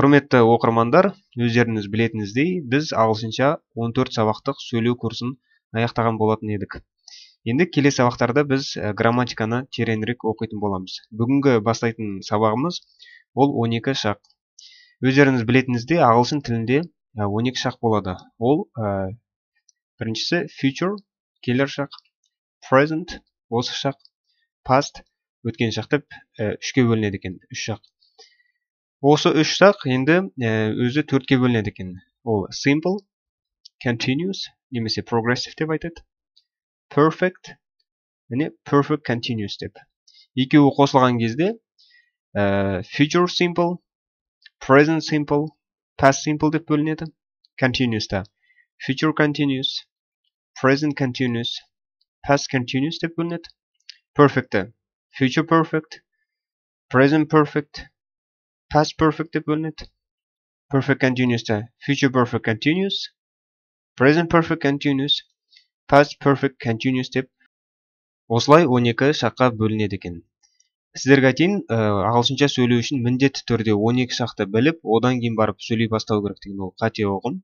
Құрметті оқырмандар, өздеріңіз білетініздей, біз ағылшынша 14 сабақтық сөйлеу курсын аяқтаған болатын едік. Енді келесі сабақтарда біз грамматиканы тереңірек оқитын боламыз. Бүгінгі бастайтын сабағымыз ол 12 шақ. Өздеріңіз білетініздей, ағылшын тілінде 12 шақ болады. Ол біріншісі future, келер шақ, present, осы шақ, past, өткен шақ деп үшке бөлінеді екен, үш шақ. Осы үш шақ енді өзі төртке бөлінеді екен. Ол simple, continuous, немесе progressive деп айтады. Perfect, және perfect continuous деп. Екеуі қосылған кезде future simple, present simple, past simple деп бөлінеді. Continuous-та future continuous, present continuous, past continuous деп бөлінеді. Perfect-та future perfect, present perfect, past perfect деп бөлінеді. Perfect continuous-та future perfect continuous, present perfect continuous, past perfect continuous деп осылай 12 шаққа бөлінеді екен. Сіздерге айтайын, ағылшынша сөйлеу үшін міндетті түрде 12 шақты біліп, одан кейін барып сөйлей бастау керек деген ол қате ұғым.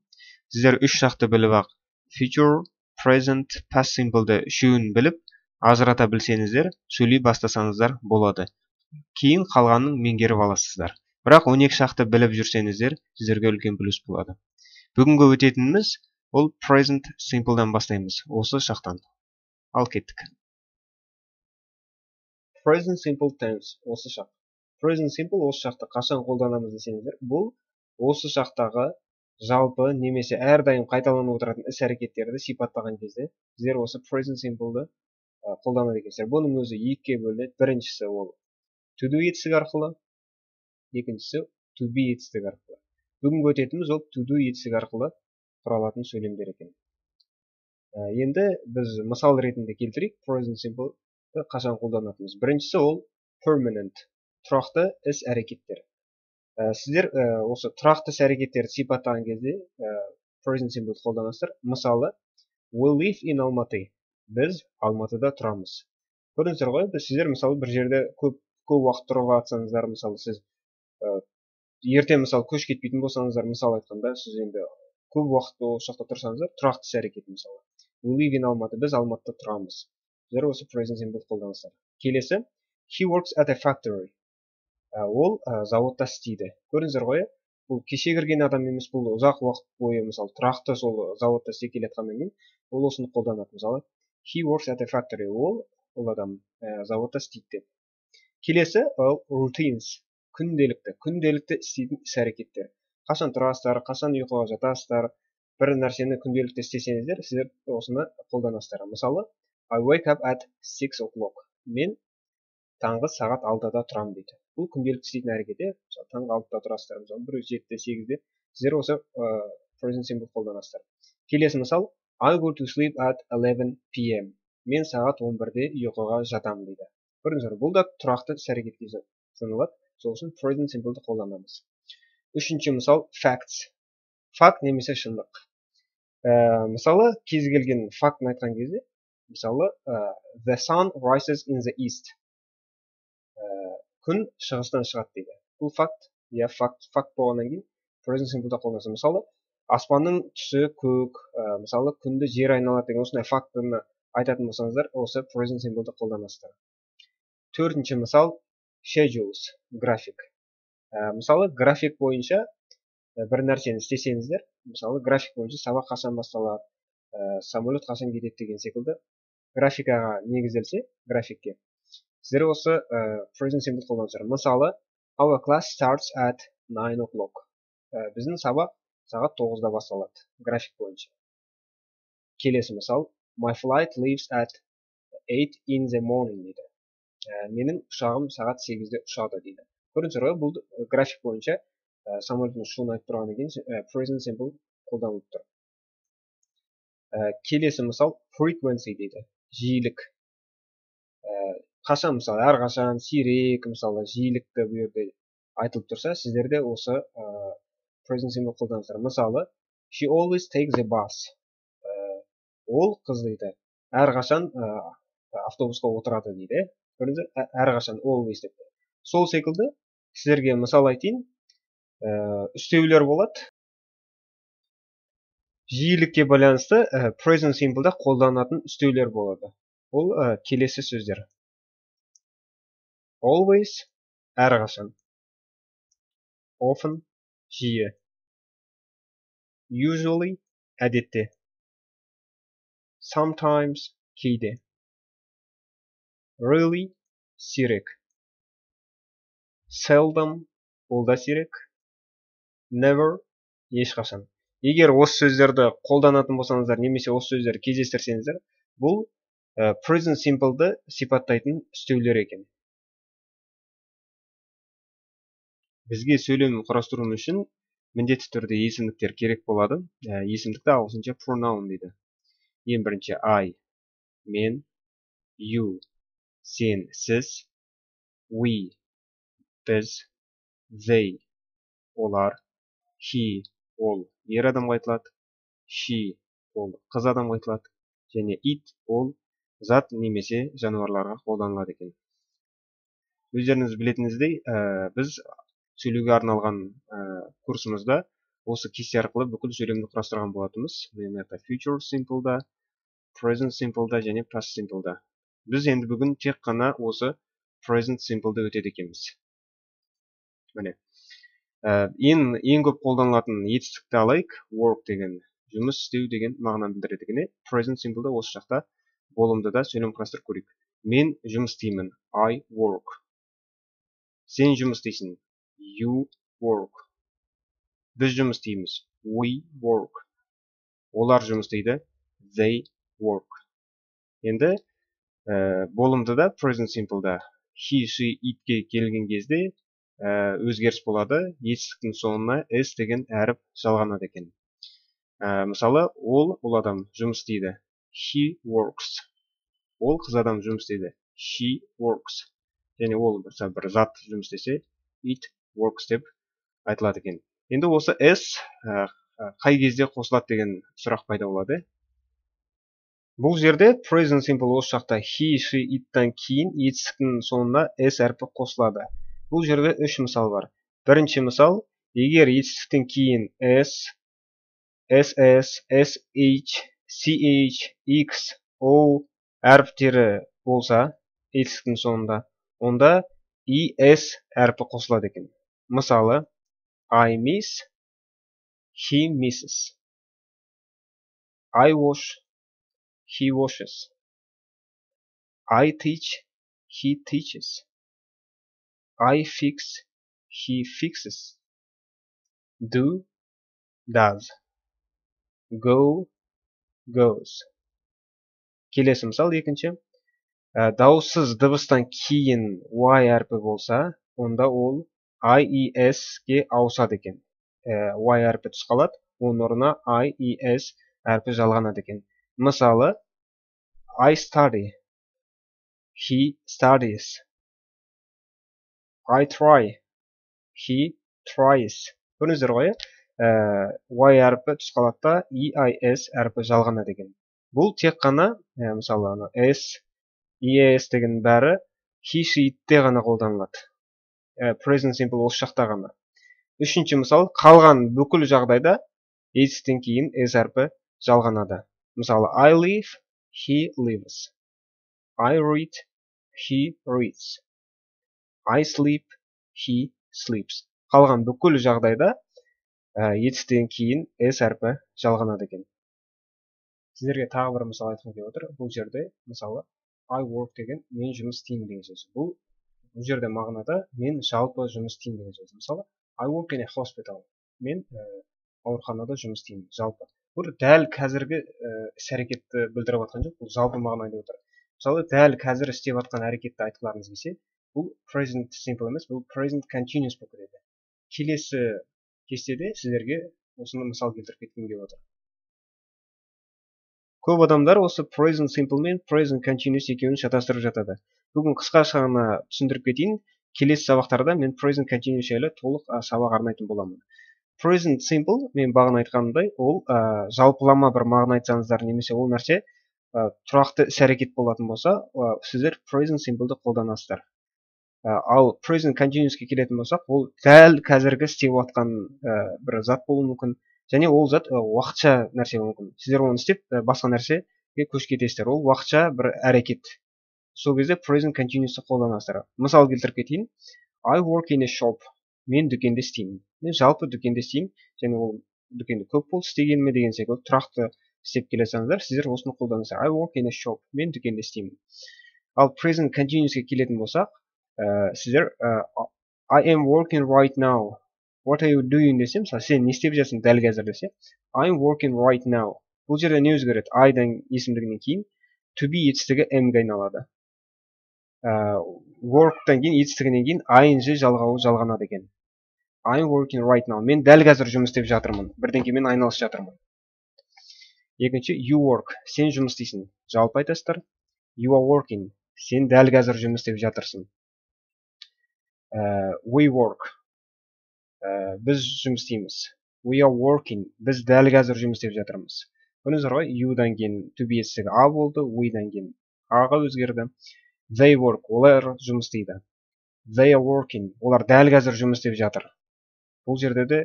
Сіздер 3 шақты біліп ақ future, present, past simple-ді үшеуін біліп, ажырата білсеңіздер, сөйлей бастасаңыздар болады. Кейін қалғанын меңгеріп аласыздар. Бірақ 12 шақты біліп жүрсеңіздер, сіздерге үлкен плюс болады. Бүгінгі өтетініміз ол present simple-дан бастаймыз. Осы шақтан. Ал кеттік. Present simple tense. Осы шақ. Present simple осы шақты қашан қолданамыз десеңіздер, бұл осы шақтағы жалпы немесе әрдайым қайталанып отыратын іс-әрекеттерді сипаттаған кезде, сіздер осы present simple-ды қолданады екенсіздер. Бұның өзі екіге бөлінеді. Біріншісі ол to do етістік арқылы, екіншісі to be етістік арқылы. Бүгінгі өтетіміз ол to do етістік арқылы құралатын сөйлемдер екен. Енді біз мысал ретінде келтірейік, present simple қашан қолданатынымыз. Біріншісі ол permanent, тұрақты іс әрекеттер. Сіздер осы тұрақты іс әрекеттерді сипаттаған кезде present simple қолданасыздар. Мысалы, we live in Almaty. Біз Алматыда тұрамыз. Көрдіңіздер ғой, сіздер мысалы бір жерде көп уақыт тұрып жатсаңыздар, мысалы сіз ертең мысалы көш кетпейтін болсаңыздар, мысалы айтқанда, сіз енді көп уақыт осы жақта тұрсаңыздар, тұрақты іс әрекет мысалы. We live in Almaty. Біз Алматыда тұрамыз. Сіздер осы present simple қолданасыздар. Келесі, he works at a factory. Ол зауытта істейді. Көрдіңіздер ғой, бұл кеше кірген адам емес, бұл ұзақ уақыт бойы мысалы тұрақты сол зауытта істеп келе жатқаннан кейін, ол осыны қолданады. Мысалы, he works at a factory. Ол адам зауытта істейді деп. Келесі, routines. Күнделікті істейтін іс-әрекеттер. Қашан тұрасыздар, қашан ұйқыға жатасыздар, бір нәрсені күнделікті істесеңіздер, сіздер осыны қолданасыздар. Мысалы, I wake up at 6 o'clock. Мен таңғы сағат 6-да тұрам дейді. Бұл күнделікті істейтін әрекет. Таңғы 6-да тұрасыздар, мысалы, біреу 7-де, 8-де. Сіздер осы present simple қолданасыздар. Келесі мысал, I go to sleep at 11 p.m. Мен сағат 11-де ұйқыға жатам дейді. Көрдіңіздер, бұл да тұрақты іс-әрекетке саналады. Сол үшін present simple-ді қолданамыз. Үшінші мысал, facts. Факт немесе шындық. Мысалы, кез келген фактын айтқан кезде, мысалы, the sun rises in the east. Күн шығыстан шығады дейді. Бұл факт, факт болғаннан кейін present simple-да қолданасыз. Мысалы, аспанның түсі көк, мысалы, күнді жер айналады деген осындай фактыны айтатын болсаңыздар, осы present simple-ді қолданасыздар. Төртінші мысал, schedules, график. Мысалы, график бойынша бір нәрсені істесеңіздер, мысалы, график бойынша сабақ қашан басталады, самолет қашан кетеді деген секілді графикаға негізделсе, графикке, сіздер осы present simple қолданасыздар. Мысалы, our class starts at 9 o'clock. Біздің сабақ сағат 9-да басталады, график бойынша. Келесі мысал, my flight leaves at 8 in the morning дейді. Менің ұшағым сағат 8-де ұшады дейді. Көрдіңіздер ғой, бұл график бойынша самолеттің ұшуын айтып тұрғаннан кейін present simple қолданылып тұр. Келесі мысал, frequency дейді, жиілік. Қашан мысалы, әрқашан, сирек, мысалы, жиілікті бұл жерде айтылып тұрса, сіздерде осы present simple қолданасыздар. Мысалы, she always takes the bus. Ол қыз дейді, әрқашан автобусқа отырады дейді. Көрдіңіздер, әрқашан always деп. Сол секілді, сіздерге мысал айтайын, үстеулер болады. Жиілікке байланысты present simple'да қолданатын үстеулер болады. Ол келесі сөздер. Always, әрқашан. Often, жиі. Usually, әдетте. Sometimes, кейде. Really, сирек. Seldom, ол да сирек. Never, ешқашан. Егер осы сөздерді қолданатын болсаңыздар, немесе осы сөздерді кездестірсеңіздер, бұл present simple'ды сипаттайтын үстеулер екен. Бізге сөйлем құрастыру үшін міндетті түрде есімдіктер керек болады. Есімдікті ағылшынша pronoun дейді. Ең бірінші I, мен, you, сен, сіз, we, біз, they, олар, he, ол ер адамға айтылады, she, ол қыз адамға айтылады, және it, ол зат немесе жануарларға қолданылады екен. Өздеріңіз білетініздей, біз сөйлеуге арналған курсымызда осы кесте арқылы бүкіл сөйлемді құрастырған болатынбыз. Future simple'да, present simple'да және past simple'да. Біз енді бүгін тек қана осы present simple'ды өтеді екенбіз. Міне. Ең көп қолданылатын етістікті алайық. Work деген, жұмыс істеу деген мағынаны білдіретіндігіне. Present simple'да осы жақта болымдыда сөйлем құрастырып көрейік. Мен жұмыс істеймін. I work. Сен жұмыс істейсің. You work. Біз жұмыс істейміз. We work. Олар жұмыс істейді. They work. Енді болымдыда present simple'да he, she, itке келген кезде өзгеріс болады. Етістіктің соңына s деген әріп жалғанады екен. Мысалы, ол адам жұмыс істейді. He works. Ол қыз адам жұмыс істейді. She works. Және ол бір зат жұмыс істесе, it works деп айтылады екен. Енді осы s қай кезде қосылады деген сұрақ пайда болады. Бұл жерде present simple осы жақта he, she, it'тан кейін етістіктің соңына s әрпі қосылады. Бұл жерде 3 мысал бар. Бірінші мысал, егер етістіктен кейін s, ss, sh, ch, x, o әріптері болса, етістіктің соңында, онда es әрпі қосылады екен. Мысалы, I miss, he misses. I wash, he washes. I teach, he teaches. I fix, he fixes. Do, does. Go, goes. Келесі мысал екінші. Дауыссыз дыбыстан кейін y әрпі болса, онда ол IES-ге ауысады екен. Y әрпі түсқалады, оның орнына IES әрпі жалғанады екен. Мысалы, I study, he studies. I try, he tries. Көріңіздер ғой, y әрпі түсқалатта EIS әрпі жалғанады екен. Бұл тек қана, мысалы, S, ES деген бәрі he, she, it'те ғана қолданылады. Present simple осы жақта ғана. Үшінші мысал, қалған бүкіл жағдайда етістіктен кейін s әрпі жалғанады. Мысалы, I live, he lives. I read, he reads. I sleep, he sleeps. Қалған бүкіл жағдайда етістіктен кейін s әрпі жалғанады екен. Сіздерге тағы бір мысал айтқым келіп отыр. Бұл жерде, мысалы, I work деген мен жұмыс істеймін деген сөз. Бұл жерде мағынада мен жалпы жұмыс істеймін деген сөз. Мысалы, I work in a hospital. Мен ауруханада жұмыс істеймін жалпы. Бұл дәл қазіргі іс-әрекетті білдіріп жатқан жоқ. Бұл жалпы мағына деп отыр. Мысалы, дәл қазір істеп жатқан әрекетті айтқыларыңыз келсе, бұл present simple емес, бұл present continuous болып кетеді. Келесі кестеде сіздерге осыны мысал келтіріп кеткім келіп отыр. Көп адамдар осы present simple мен present continuous екеуін шатастырып жатады. Бүгін қысқаша ғана түсіндіріп кетейін. Келесі сабақтарда мен present continuous жайлы толық сабақ арнайтын боламын. Present simple, мен бағана айтқанымдай, ол жалпылама бір мағына айтсаңыздар, немесе ол нәрсе тұрақты іс-әрекет болатын болса, сіздер present simple'ды қолданасыздар. Ал present continuous'ке келетін болсақ, ол дәл қазіргі істеп жатқан бір зат болуы мүмкін, және ол зат уақытша нәрсе болуы мүмкін. Сіздер оны істеп басқа нәрсеге көшіп кетесіздер. Ол уақытша бір әрекет. Сол кезде present continuous'ты қолданасыздар. Мысал келтіріп кетейін. I work in a shop. Мен дүкенде істеймін. Мен жалпы дүкенде істеймін, және ол дүкенде көп болды істегеніме деген секілді тұрақты істеп келе жатсаңыздар, сіздер осыны қолданасыздар. I work in a shop. Мен дүкенде істеймін. Ал present continuous'ке келетін болсақ, сіздер I am working right now. What are you doing десем, сен не істеп жатсың дәл қазір десе, I am working right now. Бұл жерде не өзгереді? I-дан есімдігінен кейін to be етістігі am-ге айналады. Work-тан кейін етістігінен кейін ing жалғауы жалғанады екен. I am working right now. Мен дәл қазір жұмыс істеп жатырмын. Бірдеңкемен айналысып жатырмын. Екінші, you work. Сен жұмыс істейсің. Жалпы айтасыздар. You are working. Сен дәл қазір жұмыс істеп жатырсың. We work. Біз жұмыс істейміз. We are working. Біз дәл қазір жұмыс істеп жатырмыз. Көрдіңіздер ғой, you-дан кейін to be етістігі a болды, we-дан кейін a-ға өзгерді. They work. Олар жұмыс істейді. They are working. Олар дәл қазір жұмыс істеп жатыр. Бұл жерде де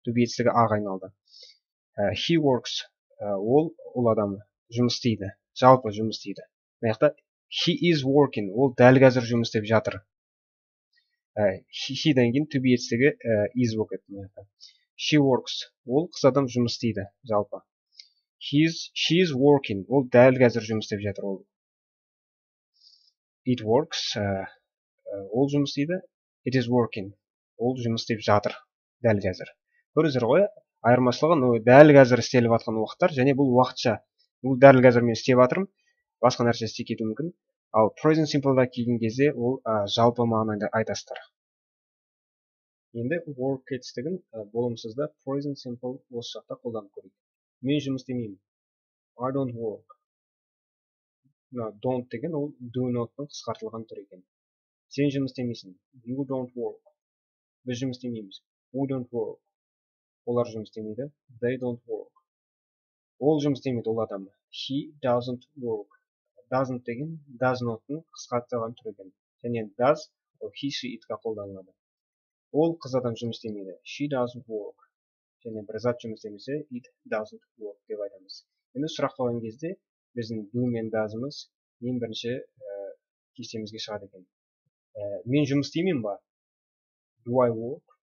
to be етістігі a-ға айналды. He works. Ол адам жұмыс істейді. Жалпы жұмыс істейді. Мына he is working. Ол дәл қазір жұмыс істеп жатыр. He-дан кейін to be етістігі is болып кетті. She works. Ол қыз адам жұмыс істейді. Жалпы. She is working. Ол дәл қазір жұмыс істеп жатыр. It works. Ол жұмыс істейді. It is working. Ол жұмыс істеп жатыр. Дәл қазір. Көрдіңіздер ғой, айырмашылығы дәл қазір істеліп жатқан уақыттар, және бұл уақытша. Бұл дәл қазір мен істеп жатырмын, басқа нәрсе істеп кетуі мүмкін. Ал present simple-да келген кезде ол жалпы мағынада айтасыздар. Енді work етістігін болымсызда present simple осы жақта қолданып көрейік. Мен жұмыс істемеймін. I don't work. Don't деген ол do not-тың қысқартылған түрі екен. Сен жұмыс істемейсің. You don't work. Біз жұмыс істемейміз. We don't work. Олар жұмыс істемейді. They don't work. Ол жұмыс істемейді, ол адам. He doesn't work. Doesn't деген does not-тың қысқартылған түрі екен. Және does he, she, it-қа қолданылады. Ол қыз адам жұмыс істемейді. She doesn't work. Және бір зат жұмыс істемесе, it doesn't work деп айтамыз. Енді сұрақ қойған кезде біздің do мен does-ымыз ең бірінші кестемізге шығады екен. Мен жұмыс істеймін ба? Do I work?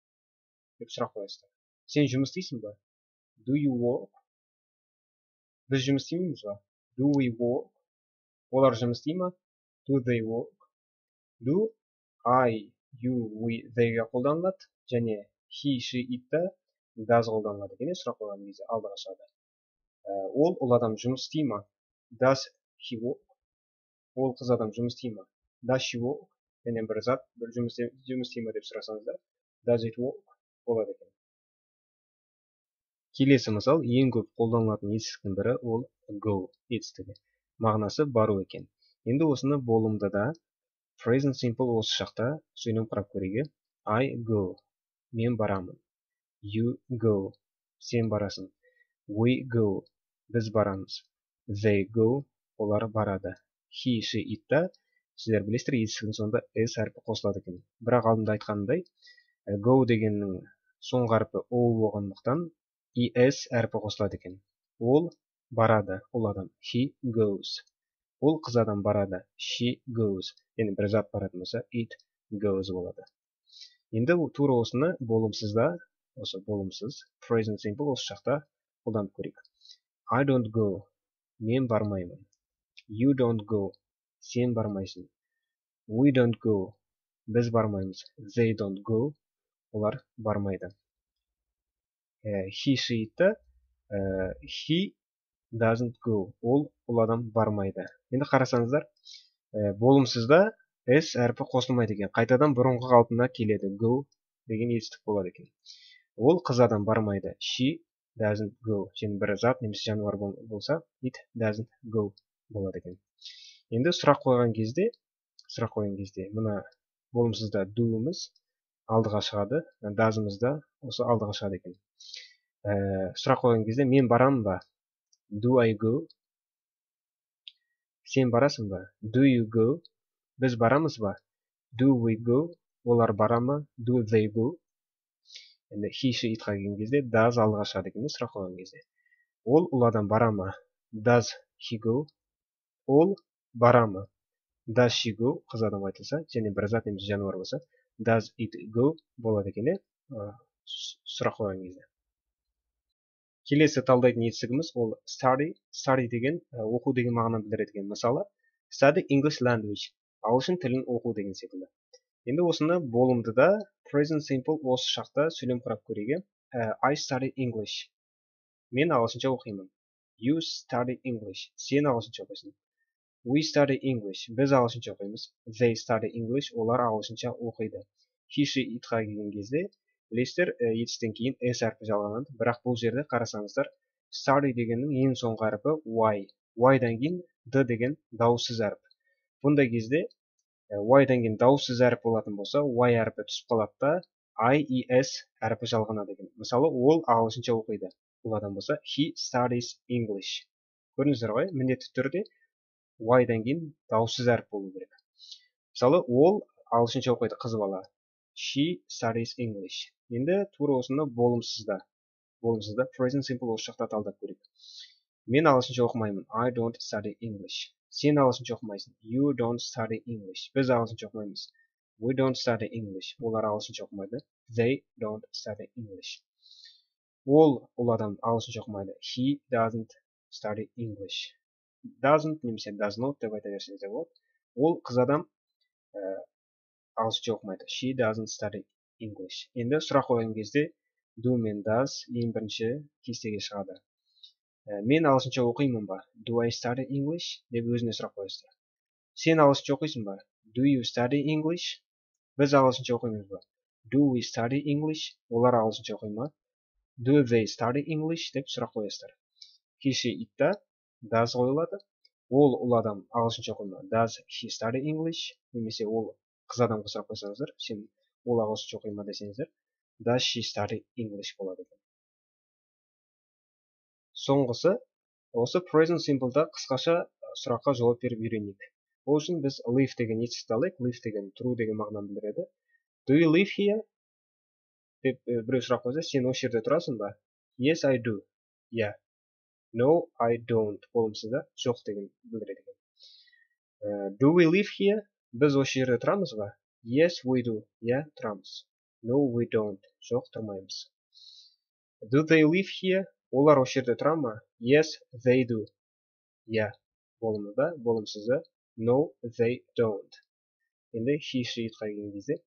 Деп сұрақ қоясыздар. Сен жұмыс істейсің ба? Do you work? Біз жұмыс істейміз ба? Do we work? Олар жұмыс істей ма? Do they work? Do, I, you, we, they-ге қолданылады, және he, she, it-та does қолданылады екен. Сұрақ қойған кезде алдыға шығады. Ол адам жұмыс істей ма? Does he work? Ол қыз адам жұмыс істей ма? Does she work? Және бір зат бір жұмыс істей ма деп сұрасаңыздар, does it work? Болады екен. Келесі мысал, ең көп қолданылатын етістіктің бірі ол go етістігі. Мағынасы бару екен. Енді осыны болымдыда present simple осы жақта сөйлем құрап көрейік. I go. Мен барамын. You go. Сен барасың. We go. Біз барамыз. They go. Олар барады. He, she, it-та сіздер білесіздер, етістігінің соңында s әрпі қосылады екен. Бірақ алдында айтқанымдай, go дегеннің соңғы әрпі o болғандықтан es әрпі қосылады екен. Ол барады, ол адам. He goes. Ол қыз адам барады. She goes. Енді бір зат баратын болса, it goes болады. Енді тура осыны болымсызда, осы болымсыз, present simple осы жақта қолданып көрейік. I don't go. Мен бармаймын. You don't go. Сен бармайсың. We don't go. Біз бармаймыз. They don't go. Олар бармайды. He, she, it-та he doesn't go. Ол адам бармайды. Енді қарасаңыздар, болымсызда s әрпі қосылмайды екен. Қайтадан бұрынғы қалпына келеді. Go деген етістік болады екен. Ол қыз адам бармайды. She doesn't go. Және бір зат немесе жануар болса, it doesn't go болады екен. Енді сұрақ қойған кезде, мына болымсызда do-ымыз алдыға шығады, does-ымыз да осы алдыға шығады екен. Сұрақ қойған кезде мен барамын ба? Do I go? Сен барасың ба? Do you go? Біз барамыз ба? Do we go? Олар бара ма? Do they go? Енді he, she, itқа келген кезде does алдыға шығады екен, сұрақ қойған кезде. Ол адам бара ма? Does he go? Ол бара ма? Does she go? Қыз адам айтылса, және бір зат немесе жануар болса, does it go болады екен, сұрақ қойған кезде. Келесі талдайтын етістігіміз ол study. Study деген оқу деген мағынаны білдіреді екен. Мысалы, study English language. Ағылшын тілін оқу деген секілді. Енді осыны болымдыда present simple осы шақта сөйлем құрап көрейік. I study English. Мен ағылшынша оқимын. You study English. Сен ағылшынша оқисың. We study English. Біз ағылшынша оқимыз. They study English. Олар ағылшынша оқиды. He, she, itқа келген кезде білесіздер, етістен кейін s әрпі жалғанады. Бірақ бұл жерде қарасаңыздар, study дегеннің ең соңғы әрпі y. Y-дан кейін d деген дауыссыз әріп. Бұндай кезде y-дан кейін дауыссыз әріп болатын болса, y әрпі түсіп қалады да I, E, S әрпі жалғанады екен. Мысалы, ол ағылшынша оқиды. Бұл адам болса, he studies English. Көрдіңіздер ғой, міндетті түрде y-дан кейін дауыссыз әріп болу керек. Мысалы, ол ағылшынша оқиды, қыз бала. She studies English. Енді тура осыны болымсызда present simple осы жақта талдап көрейік. Мен ағылшынша оқымаймын. I don't study English. Сен ағылшынша оқымайсың. You don't study English. Біз ағылшынша оқымаймыз. We don't study English. Олар ағылшынша оқымайды. They don't study English. Ол адам ағылшынша оқымайды. He doesn't study English. Doesn't немесе does not деп айта берсеңіз де болады. Ол қыз адам ағылшынша оқымайды. She doesn't study English. Енді сұрақ қойған кезде do мен does ең бірінші кестеге шығады. Мен ағылшынша оқимын ба? Do I study English? Деп өзіне сұрақ қойасыздар. Сен ағылшынша оқисың ба? Do you study English? Біз ағылшынша оқимыз ба? Do we study English? Олар ағылшынша оқи ма? Do they study English? Деп сұрақ қойасыздар. He, she, itта does қойылады. Ол адам ағылшынша оқи ма? Does he study English? Немесе ол қыз адамға сұрақ қойсаңыздар, сен ол ағылшынша оқи ма десеңіздер, does she study English болады екен. Соңғысы, осы present simple-да қысқаша сұраққа жауап беріп үйренейік. Ол үшін біз live деген етістікті алайық. Live деген true деген мағынаны білдіреді. Do you live here? Деп біреу сұрақ қойса, сен осы жерде тұрасың ба? Yes, I do. Yeah. No, I don't. Болымсызда жоқ деген білдіреді екен. Do we live here? Біз осы жерде тұрамыз ба? Yes, we do. Yeah, тұрамыз. No, we don't. Жоқ, тұрмаймыз. Do they live here? Олар осы жерде тұра ма? Yes, they do. Yeah. Болымында, болымсызда no, they don't. Енді he, she, itқа келген кезде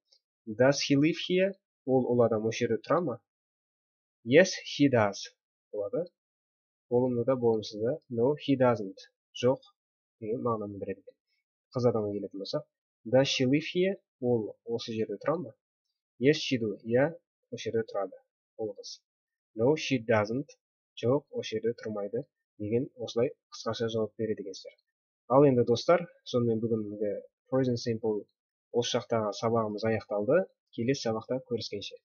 does he live here? Ол адам осы жерде тұра ма? Yes, he does. Болады. Болымында, болымсызда no, he doesn't. Жоқ деген мағынаны білдіреді екен. Қыз адамға келетін болсақ, does she live here? Ол осы жерде тұра ма? Yes, she do. Yeah, осы жерде тұрады. Ол қыз. No, she doesn't. Жоқ, осы жерде тұрмайды деген осылай қысқаша жауап береді екенсіздер. Ал енді достар, сонымен бүгінгі present simple осы жақтағы сабағымыз аяқталды. Келесі сабақта көріскенше.